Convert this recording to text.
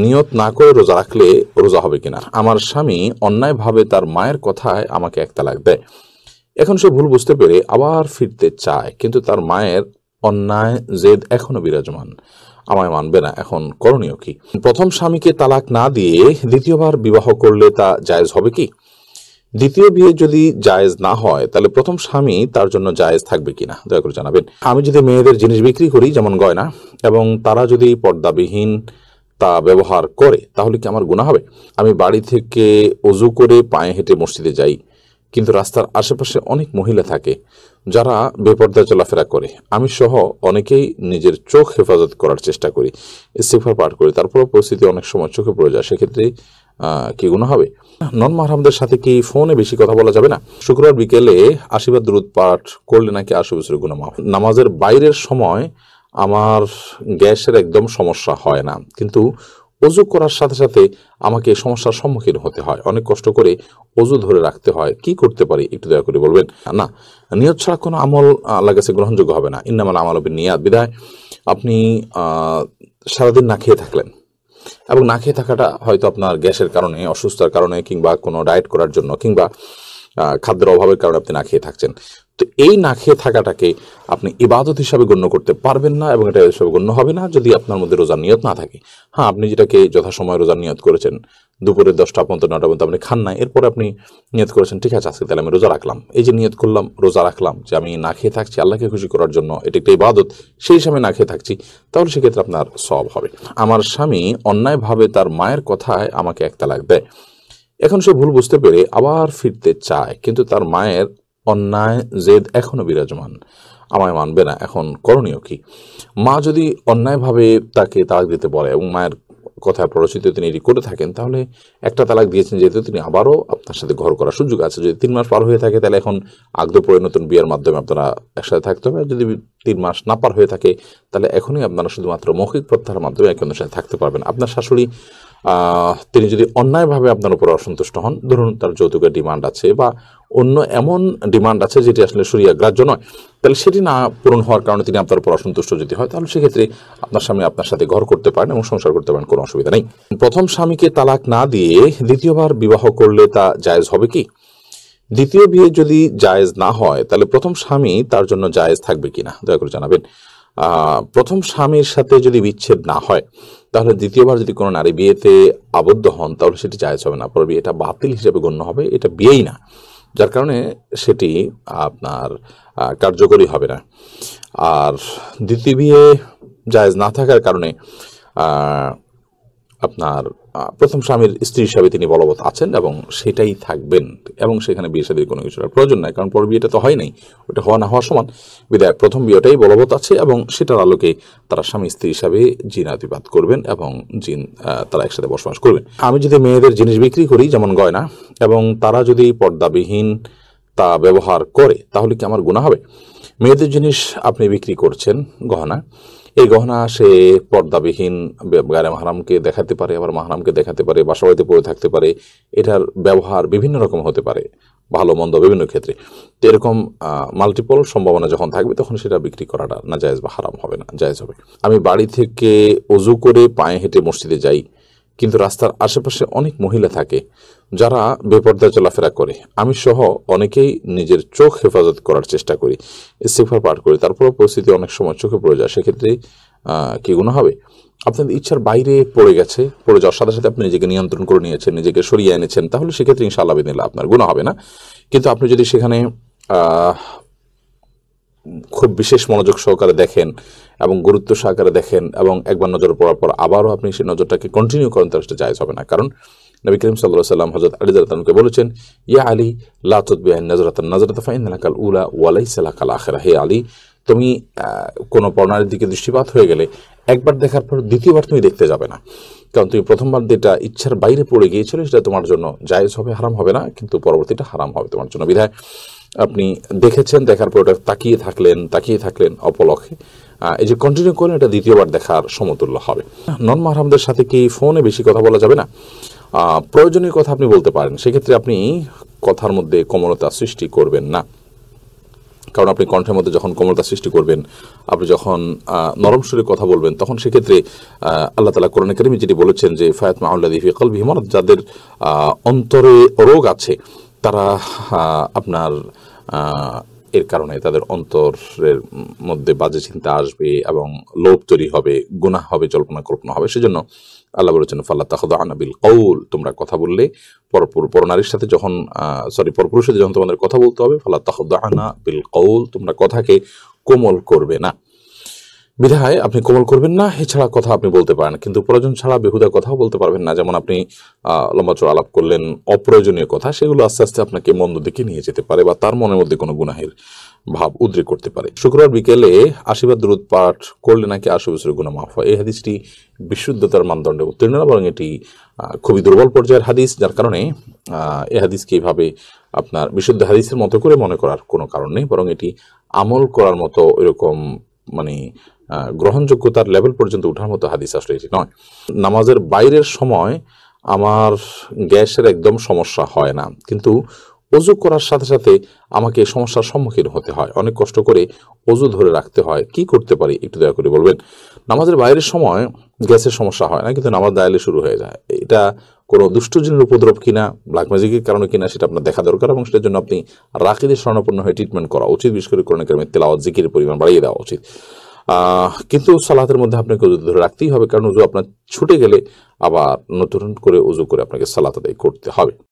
নিয়ত না করে রোজা রাখলে রোজা হবে কিনা। আমার স্বামী অন্যায়ভাবে তার মায়ের কথায় আমাকে এক তালাক দেয়। এখন সে ভুল বুঝতে পেরে আবার ফিরতে চায়, কিন্তু তার মায়ের অন্যায় জেদ এখনো বিরাজমান, আমায় মানবে না। এখন করণীয় কি? প্রথম স্বামীকে তালাক না দিয়ে দ্বিতীয়বার বিবাহ করলে তা জায়েজ হবে কি? দ্বিতীয় বিয়ে যদি জায়েজ না হয় তাহলে প্রথম স্বামী তার জন্য জায়েজ থাকবে কিনা দয়া করে জানাবেন। আমি যদি মেয়েদের জিনিস বিক্রি করি যেমন গয়না, এবং তারা যদি পর্দাবিহীন তা ব্যবহার করে তাহলে কি আমার গুনাহ হবে? আমি বাড়ি থেকে অজু করে পায়ে হেঁটে মসজিদে যাই, কিন্তু রাস্তার আশেপাশে অনেক মহিলা থাকে যারা বেপর্দায় চলাফেরা করে। আমি সহ অনেকেই নিজের চোখ হেফাজত করার চেষ্টা করি, ইস্তিগফার পাঠ করি, তারপরও পরিস্থিতি অনেক সময় চোখে পড়ে যায়, সেক্ষেত্রে কি গুনাহ হবে? নন মাহরামদের সাথে কি ফোনে বেশি কথা বলা যাবে না? শুক্রবার বিকেলে আশীর্বাদ দুরূদ পাঠ করলে নাকি 80 বছরের গুনাহ মাফ। নামাজের বাইরের সময় আমার গ্যাসের একদম সমস্যা হয় না, কিন্তু অজু করার সাথে সাথে আমাকে সমস্যার সম্মুখীন হতে হয়, অনেক কষ্ট করে অজু ধরে রাখতে হয়। কি করতে পারি একটু দয়া করে বলবেন। না, নিয়ত ছাড়া কোনো আমল আল্লাহর কাছে গ্রহণযোগ্য হবে না। ইন্নামাল আমালু বিন্নিয়াত। বিধায় আপনি সারাদিন না খেয়ে থাকলেন, এবং না খেয়ে থাকাটা হয়তো আপনার গ্যাসের কারণে, অসুস্থতার কারণে, কিংবা কোনো ডায়েট করার জন্য, কিংবা খাদ্যের অভাবের কারণে আপনি না খেয়ে থাকছেন। তো এই না খেয়ে থাকাটাকে আপনি ইবাদত হিসাবে গণ্য করতে পারবেন না, এবং এটা হিসাবে গণ্য হবে না যদি আপনার মধ্যে রোজার নিয়ত না থাকে। হ্যাঁ, আপনি যেটাকে যথাসময় রোজার নিয়ত করেছেন, দুপুরে 10টা পর্যন্ত 9টা পর্যন্ত আপনি খান না, এরপরে আপনি নিয়ত করেছেন ঠিক আছে আজকে তাহলে আমি রোজা রাখলাম। এই যে নিয়ত করলাম, রোজা রাখলাম, যে আমি না খেয়ে থাকছি আল্লাহকে খুশি করার জন্য, এটা একটা ইবাদত, সেই হিসাবে না খেয়ে থাকছি, তাহলে সেক্ষেত্রে আপনার সওয়াব হবে। আমার স্বামী অন্যায়ভাবে তার মায়ের কথায় আমাকে এক তালাক দেয়। এখন সে ভুল বুঝতে পেরে আবার ফিরতে চায়, কিন্তু তার মায়ের অন্যায় জেদ এখনো বিরাজমান, আমায় মানবে না। এখন করণীয় কি? মা যদি অন্যায়ভাবে তাকে তালাক দিতে বলে এবং মায়ের কথা প্ররোচিত তিনি এটি করে থাকেন, তাহলে একটা তালাক দিয়েছেন যেহেতু তিনি আবারও আপনার সাথে ঘর করার সুযোগ আছে। যদি 3 মাস পার হয়ে থাকে তাহলে এখন আগদ পরে নতুন বিয়ের মাধ্যমে আপনারা একসাথে থাকতে হবে। যদি 3 মাস না পার হয়ে থাকে তাহলে এখনই আপনারা শুধুমাত্র মৌখিক প্রত্যাহারের মাধ্যমে একে অন্যের সাথে থাকতে পারবেন। আপনার শাশুড়ি তিনি যদি অন্যায়ভাবে আপনার উপর অসন্তুষ্ট হন, ধরুন তার যৌতুকের ডিমান্ড আছে বা অন্য এমন ডিমান্ড আছে যেটি আসলে শরিয়া গ্রাহ্য নয়, তাহলে সেটি না পূরণ হওয়ার কারণে তিনি আপনার উপর অসন্তুষ্ট যদি হয়, তাহলে সেক্ষেত্রে আপনার স্বামী আপনার সাথে ঘর করতে পারেন এবং সংসার করতে পারেন, কোনো অসুবিধা নেই। প্রথম স্বামীকে তালাক না দিয়ে দ্বিতীয়বার বিবাহ করলে তা জায়েজ হবে কি? দ্বিতীয় বিয়ে যদি জায়েজ না হয় তাহলে প্রথম স্বামী তার জন্য জায়েজ থাকবে কিনা দয়া করে জানাবেন। প্রথম স্বামীর সাথে যদি বিচ্ছেদ না হয় তাহলে দ্বিতীয়বার যদি কোনো নারী বিয়েতে আবদ্ধ হন তাহলে সেটি জায়েজ হবে না, পরে বিয়েটা বাতিল হিসেবে গণ্য হবে, এটা বিয়েই না, যার কারণে সেটি আপনার কার্যকরী হবে না। আর দ্বিতীয় বিয়ে জায়েজ না থাকার কারণে আপনার প্রথম স্বামীর স্ত্রী হিসাবে তিনি বলবৎ আছেন এবং সেটাই থাকবেন, এবং সেখানে বিয়ে শাদীর কোনো কিছুর প্রয়োজন নাই, কারণ পর বিয়েটা তো হয় নাই, ওটা হওয়া না হওয়া সমান। বিধায় প্রথম বিয়েটাই বলবৎ আছে এবং সেটার আলোকে তারা স্বামী স্ত্রী হিসাবে জিনাতিবাদ করবেন এবং তারা একসাথে বসবাস করবেন। আমি যদি মেয়েদের জিনিস বিক্রি করি যেমন গয়না, এবং তারা যদি পর্দাবিহীন তা ব্যবহার করে তাহলে কি আমার গুনাহ হবে? মেয়েদের জিনিস আপনি বিক্রি করছেন, গহনা, এই গহনা সে পর্দাবিহীন গায়ে মাহরামকে দেখাতে পারে, আবার মাহরামকে দেখাতে পারে, বাসা বাড়িতে পরে থাকতে পারে, এটার ব্যবহার বিভিন্ন রকম হতে পারে, ভালো মন্দ বিভিন্ন ক্ষেত্রে। তো এরকম মাল্টিপল সম্ভাবনা যখন থাকবে তখন সেটা বিক্রি করাটা না জায়েজ বা হারাম হবে না, জায়েজ হবে। আমি বাড়ি থেকে অজু করে পায়ে হেঁটে মসজিদে যাই, কিন্তু রাস্তার আশেপাশে অনেক মহিলা থাকে যারা বেপর্দায় চলাফেরা করে। আমি সহ অনেকেই নিজের চোখ হেফাজত করার চেষ্টা করি, ইস্তিগফার পাঠ করি, তারপরও পরিস্থিতি অনেক সময় চোখে পড়ে যায়, সেক্ষেত্রে কি গুনাহ হবে? আপনাদের ইচ্ছার বাইরে পড়ে গেছে, পড়ে যাওয়ার সাথে সাথে আপনি নিজেকে নিয়ন্ত্রণ করে নিয়েছেন, নিজেকে সরিয়ে এনেছেন, তাহলে সেক্ষেত্রে ইনশাআল্লাহ বিদিনিল্লাহ আপনার গুনাহ হবে না। কিন্তু আপনি যদি সেখানে খুব বিশেষ মনোযোগ সহকারে দেখেন এবং গুরুত্ব সহকারে দেখেন এবং একবার নজর পড়ার পর আবারও আপনি সেই নজরটাকে কন্টিনিউ করেন, তাহলে সেটা জায়েজ হবে না। কারণ নবী করিম সাল্লাল্লাহু আলাইহি ওয়াসাল্লাম হযরত আলী রাদিয়াল্লাহু আনহুকে বলেছেন, ইয়া আলী লা তুতবিআন নাজরাতান নাজরাতা ফাইন্না লাকাল উলা ওয়া লাইসা লাকাল আখিরা। হে আলী, তুমি কোনো পর্ণার দিকে দৃষ্টিপাত হয়ে গেলে একবার দেখার পর দ্বিতীয়বার তুমি দেখতে যাবে না, কারণ তুমি প্রথমবার যেটা ইচ্ছার বাইরে পড়ে গিয়েছিল সেটা তোমার জন্য জায়েজ হবে, হারাম হবে না, কিন্তু পরবর্তীটা হারাম হবে তোমার জন্য। বিধায় আপনি দেখেছেন, দেখার পর ওটা তাকিয়ে থাকলেন অপলক্ষে, এই যে কন্টিনিউ করেন, এটা দ্বিতীয়বার দেখার সমতুল্য হবে। নন মাহরামদের সাথে কি ফোনে বেশি কথা বলা যাবে না? প্রয়োজনীয় কথা আপনি বলতে পারেন, সেক্ষেত্রে আপনি কথার মধ্যে কোমলতা সৃষ্টি করবেন না। কারণ আপনি কণ্ঠের মধ্যে যখন কোমলতা সৃষ্টি করবেন, আপনি যখন নরম সুরে কথা বলবেন, তখন সেক্ষেত্রে আল্লাহ তাআলা কোরআনে কারিমে যেটি বলেছেন যে ফায়াতমাউ আল্লাযী ফী কলবিহি মারাদ, যাদের অন্তরে রোগ আছে তারা আপনার এর কারণে তাদের অন্তরের মধ্যে বাজে চিন্তা আসবে এবং লোভ তৈরি হবে, গুনাহ হবে, জল্পনা কল্পনা হবে। সেজন্য আল্লাহ বলেছেন ফালা তাখদা'না বিল কওল, তোমরা কথা বললে পরনারীর সাথে যখন পরপুরুষের সাথে যখন তোমাদের কথা বলতে হবে, ফালা তাখদা'না বিল কওল, তোমরা কথাকে কোমল করবে না। বিধায় আপনি কোমল করবেন না, এছাড়া কথা আপনি বলতে পারেন, কিন্তু প্রয়োজন ছাড়া বেহুদা কথাও বলতে পারবেন না। যেমন আপনি লম্বা চড়া আলাপ করলেন অপ্রয়োজনীয় কথা, সেগুলো আস্তে আস্তে আপনাকে মন্দ দিকে নিয়ে যেতে পারে বা তার মনের মধ্যে কোনো গুনাহের ভাব উদ্রেক করতে পারে। শুক্রবার বিকেলে 80 বার দুরূদ পাঠ করলে নাকি 80 বছরের গুনাহ মাফ হয়। এই হাদিসটি বিশুদ্ধতার মানদণ্ডে উত্তীর্ণ না, বরং এটি খুবই দুর্বল পর্যায়ের হাদিস, যার কারণে এই হাদিসকে এইভাবে আপনার বিশুদ্ধ হাদিসের মতো করে মনে করার কোনো কারণ নেই, বরং এটি আমল করার মতো এরকম মানে গ্রহণযোগ্যতার লেভেল পর্যন্ত ওঠার মতো হাদিস আসলে এটি নয়। নামাজের বাইরের সময় আমার গ্যাসের একদম সমস্যা হয় না, কিন্তু অজু করার সাথে সাথে আমাকে সমস্যার সম্মুখীন হতে হয়, অনেক কষ্ট করে অজু ধরে রাখতে হয়। কি করতে পারি একটু দয়া করে বলবেন। নামাজের বাইরের সময় গ্যাসের সমস্যা হয় না, কিন্তু নামাজ দাঁড়ালে শুরু হয়ে যায়। এটা কোনো দুষ্ট জিনের উপদ্রব কিনা, ব্ল্যাক ম্যাজিকের কারণে কিনা, সেটা আপনার দেখা দরকার, এবং সেটার জন্য আপনি রাকিদের শরণাপন্ন হয়ে ট্রিটমেন্ট করা উচিত। বিশেষ করে কোরআন কারিমের তেলাওয়াত, জিকিরের পরিমাণ বাড়িয়ে দেওয়া উচিত। কিন্তু সালাতের মধ্যে আপনাকে উজু ধরে রাখতেই হবে, কারণ উজু আপনার ছুটে গেলে আবার নতুন করে উজু করে আপনাকে সালাত আদায় করতে হবে।